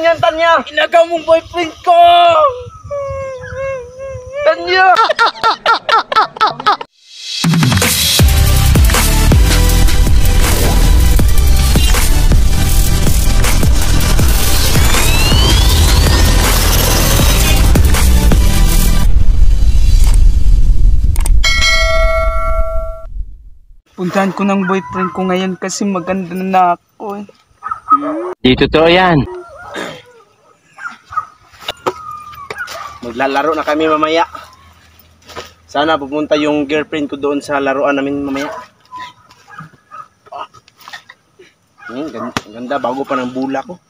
yan, Tanya! Inagaw mong boyfriend ko! Tanya! Puntahan ko ng boyfriend ko ngayon kasi maganda na ako eh. Di totoo yan. Maglalaro na kami mamaya. Sana pupunta yung girlfriend ko doon sa laruan namin mamaya. Ganda, bago pa ng bula ko.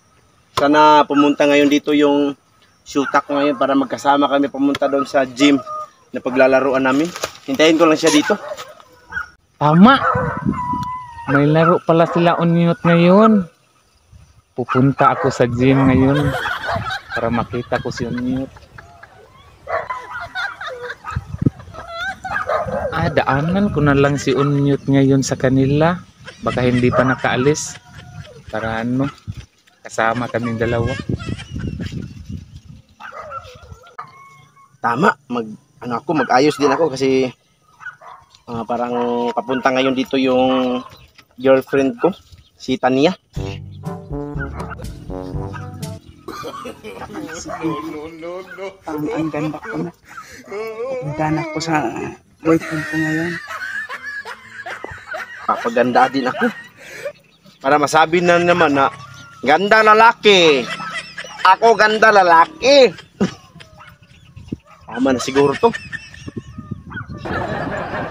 Sana pumunta ngayon dito yung shootak ko ngayon para magkasama kami pumunta doon sa gym na paglalaruan namin. Hintayin ko lang siya dito. Tama! May laro pala sila Unyot ngayon. Pupunta ako sa gym ngayon para makita ko si Unyot. Daanan ko na lang si Unyot ngayon sa kanila. Baka hindi pa nakaalis. Para ano, kasama kaming dalawa. Tama, mag-ayos din ako kasi parang papunta ngayon dito yung girlfriend ko, si Tanya. Ang ganda ko na. Pupuntahan ako sa boyfriend ko ngayon. Papaganda din ako. Para masabi na naman na ganda lalaki. Ako ganda lalaki. Tama na siguro to.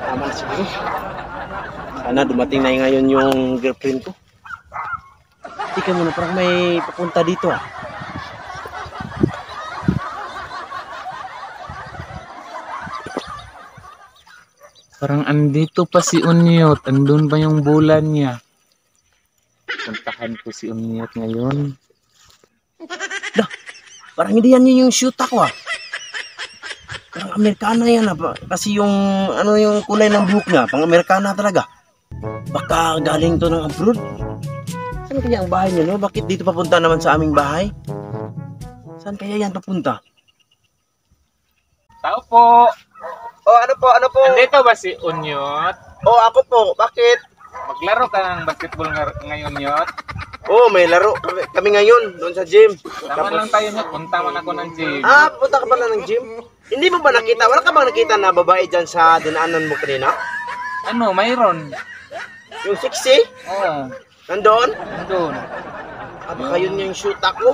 Tama na siguro. Sana dumating na ngayon yung girlfriend ko. Tika muna, parang may papunta dito ah. Parang andito pa si Unyot. Andun ba yung bulan niya? Puntahan ko si Unyot ngayon. Parang hindi yan yung shoot ako ah. Parang Amerikana yan ah. Kasi yung yung kulay ng buhok niya, pang Amerikana talaga. Baka galing to ng abroad. Saan kaya ang bahay niya, no? Bakit dito papunta naman sa aming bahay? Saan kaya yan papunta? Tao po! Oh, ano po? Andito ba si Unyot? Oh, ako po. Bakit? Maglaro ka ng basketball ngayon, Nyot? Oh, may laro kami ngayon doon sa gym. Tama lang tayo, Nyot. Punta man ako ng gym. Pupunta ka pala ng gym? Hindi mo ba nakita? Wala ka bang nakita na babae dyan sa dinaanan mo kanina? Ano, mayroon? Yung sexy? Oo, Nandoon? nandun. Baka yun yung shoot ako.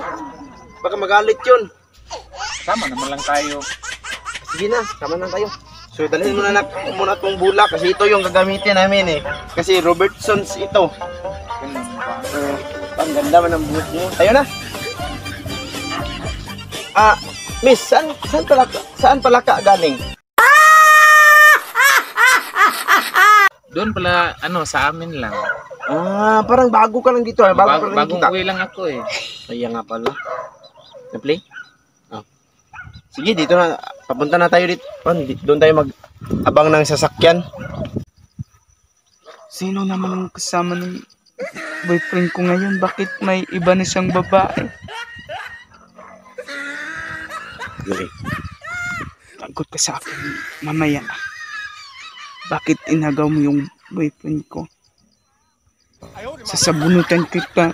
Baka magalit yun. Tama naman lang tayo. Sige na, tama na tayo. So, dalhin muna itong bulak kasi ito yung gagamitin namin eh. Kasi Robertsons ito. Ang ganda man ang buhok mo. Tayo na. Miss, saan pala ka galing? Doon pala, sa amin lang. Parang bago ka lang dito. Bagong uwi lang ako eh. Kaya nga pala. Na-play? Sige, dito na. Papunta na tayo dito. Doon tayo mag-abang ng sasakyan. Sino naman ang kasama ng boyfriend ko ngayon? Bakit may iba na siyang babae? Okay. Tagot ka sa akin mamaya. Bakit inagaw mo yung boyfriend ko? Sasabunutan kita.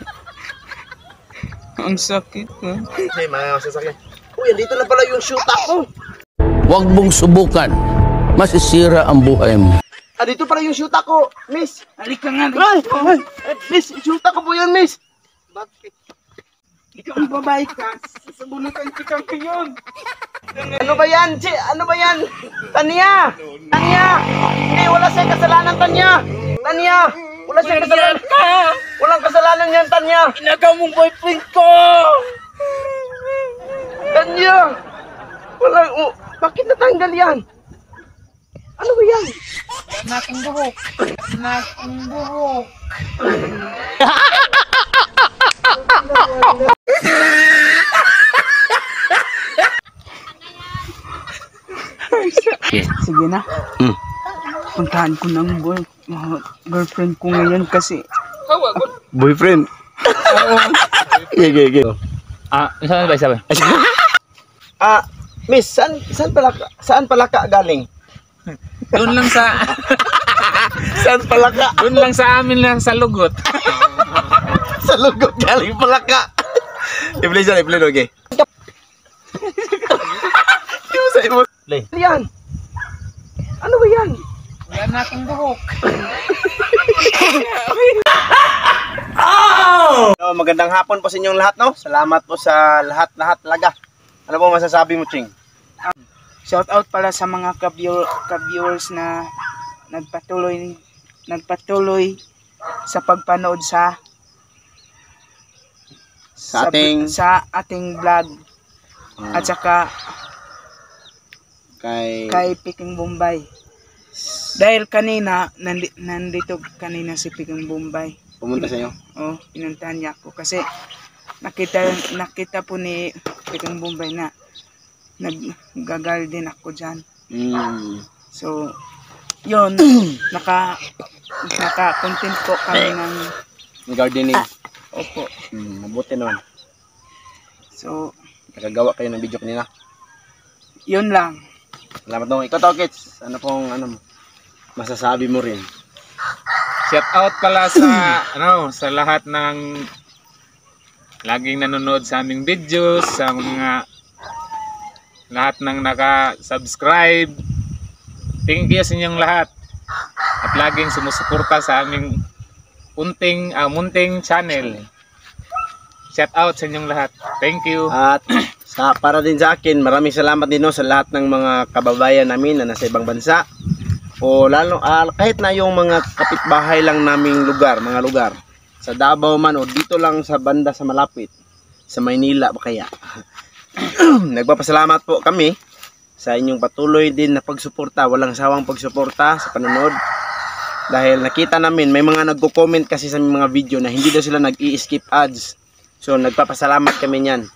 Ang sakit ha? Okay, mga sasakyan. Uy, dito na pala yung shoot ako. Huwag mong subukan. Masisira ang buhay mo. Dito pala yung shoot ako, miss. Halika nga. Ay, miss, shoot ako po yun, miss. Bakit? Ikaw ang babae ka. Sasabunutan kita ngayon. Ano ba yan? Ano ba yan? Tanya! Hindi, wala siyang kasalanan, Tanya! Wala siyang kasalanan. Walang kasalanan yan, Tanya! Inagaw mong boyfriend ko! Tanya! Bakit natanggal yan? Ano ba yan? Nakong buhok. Sige na. Puntahan ko ng girlfriend ko ngayon kasi Boyfriend? Oo. Sige. Saan ba isa ba? Miss, saan pala ka galing? Doon lang sa Saan pala ka? doon lang sa amin lang sa lugot. Sa lugot galing pala ka. I-play, okay. Play. Yan. Ano ba yan? Wala na akong buhok. So, magandang hapon po sa inyong lahat, no? Salamat po sa lahat talaga. Ano po masasabi mo, Ching? Shout out pala sa mga ka-viewers na nagpatuloy sa pagpanood sa ating vlog at saka kay Peking Bombay. Dahil kanina nandito kanina si Peking Bombay. Pumunta sa inyo? Oh, pinuntahan niya ako kasi nakita po ni Peking Bombay na nag-garden ako diyan. So, yun, naka-content po kami ng gardening. Opo. Mabuti naman. So, Nakagawa kayo ng video kanina. yun lang. Salamat dong. Ikaw, Tokits. Ano pong masasabi mo rin? Shout out pala sa sa lahat ng laging nanonood sa aming videos, sa mga lahat ng naka-subscribe. Thank you sa inyong lahat. At laging sumusuporta sa aming munting channel. Shout out sa inyong lahat. Thank you. At para din sa akin, maraming salamat din sa lahat ng mga kababayan namin na nasa ibang bansa. O lalo kahit na yung mga kapitbahay lang naming mga lugar sa Davao man o dito lang sa banda sa malapit sa Maynila ba kaya. Nagpapasalamat po kami sa inyong patuloy din na pagsuporta, walang sawang pagsuporta sa panonood. Dahil nakita namin may mga nagko-comment kasi sa mga video na hindi daw sila nag-i-skip ads. So nagpapasalamat kami niyan.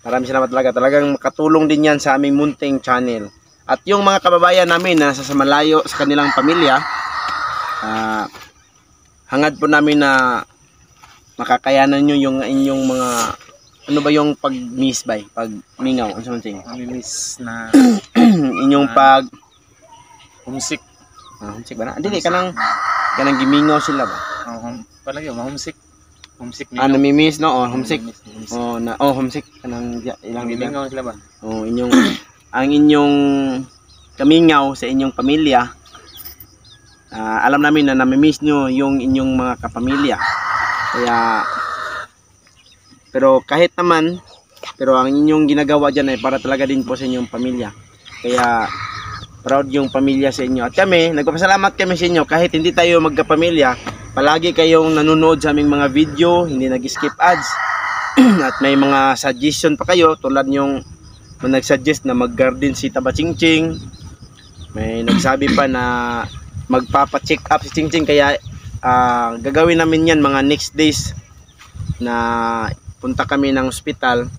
Maraming salamat talaga. Talagang makatulong din yan sa aming munting channel. At yung mga kababayan namin na nasa malayo sa kanilang pamilya, hangad po namin na makakayanan nyo yung inyong mga yung pag-miss by, pag-mingaw, ano something? Miss na inyong homesick. Homesick ba na? Hindi, kanang gimingaw sila ba? Palagi, homesick. Homesick nila. Namimiss, no? Homesick. Homesick. Ilang gimingaw sila ba? Ang inyong kamingaw sa inyong pamilya, alam namin na namimiss nyo yung inyong mga kapamilya. Kaya, pero kahit naman, pero ang inyong ginagawa dyan ay para talaga din po sa inyong pamilya. Kaya, proud yung pamilya sa inyo. At kami, nagpapasalamat kami sa inyo kahit hindi tayo magkapamilya, palagi kayong nanonood sa aming mga video, hindi nag-skip ads. At may mga suggestion pa kayo tulad yung nag-suggest na mag-garden si Taba Chingching. May nagsabi pa na magpapa-check up si Chingching, kaya gagawin namin yan mga next days na punta kami ng ospital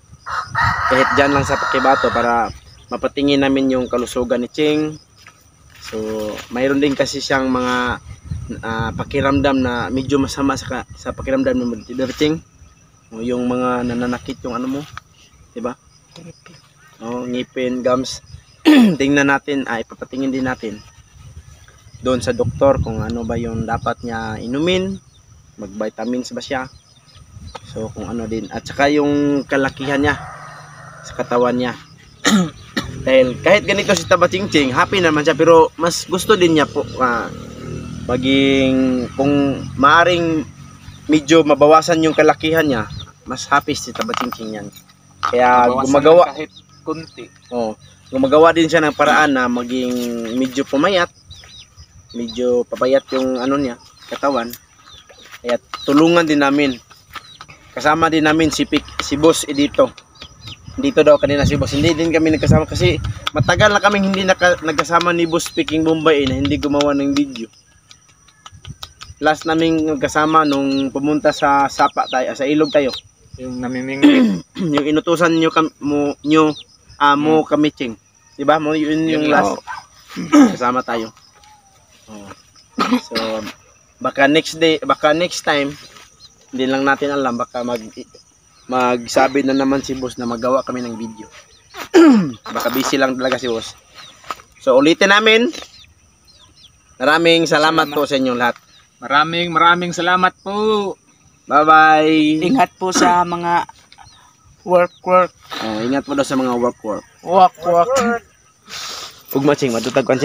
kahit dyan lang sa Pakibato para mapatingin namin yung kalusugan ni Ching. So mayroon din kasi siyang mga pakiramdam na medyo masama sa pakiramdam ng Ching. Yung mga nananakit yung mo, diba? Ngipin, gums. Tingnan natin, ipapatingin din natin doon sa doktor kung ano ba yung dapat niya inumin, mag-vitamins ba siya, so kung ano din, at saka yung kalakihan niya sa katawan niya. Dahil kahit ganito si Taba Chingching, happy naman siya, pero mas gusto din niya po maging, kung maaring medyo mabawasan yung kalakihan niya, mas happy si Taba Chingching yan. Kaya gumagawa kahit kunti. Gumagawa din siya ng paraan na maging medyo pumayat, medyo papayat yung niya, katawan. Kaya tulungan din namin. Kasama din namin si Boss dito. Dito daw kanina si Boss. Hindi din kami nagkasama kasi matagal na kaming hindi nagkasama ni Boss Peking Bombay na hindi gumawa ng video. Last naming nagkasama nung pumunta sa Sapa tayo, sa Ilog tayo. Yung namimingwit. Yung inutusan mo kami, Ching. Diba? Yun yung last. Kasama tayo. So, baka next time, hindi lang natin alam, baka magsabi na naman si boss na magawa kami ng video. Baka busy lang talaga si boss. So ulitin namin. Maraming salamat po sa inyong lahat. Maraming salamat po. Bye-bye. Ingat po sa mga work. Ingat po daw sa mga work. Walk. Ug matching matutag kan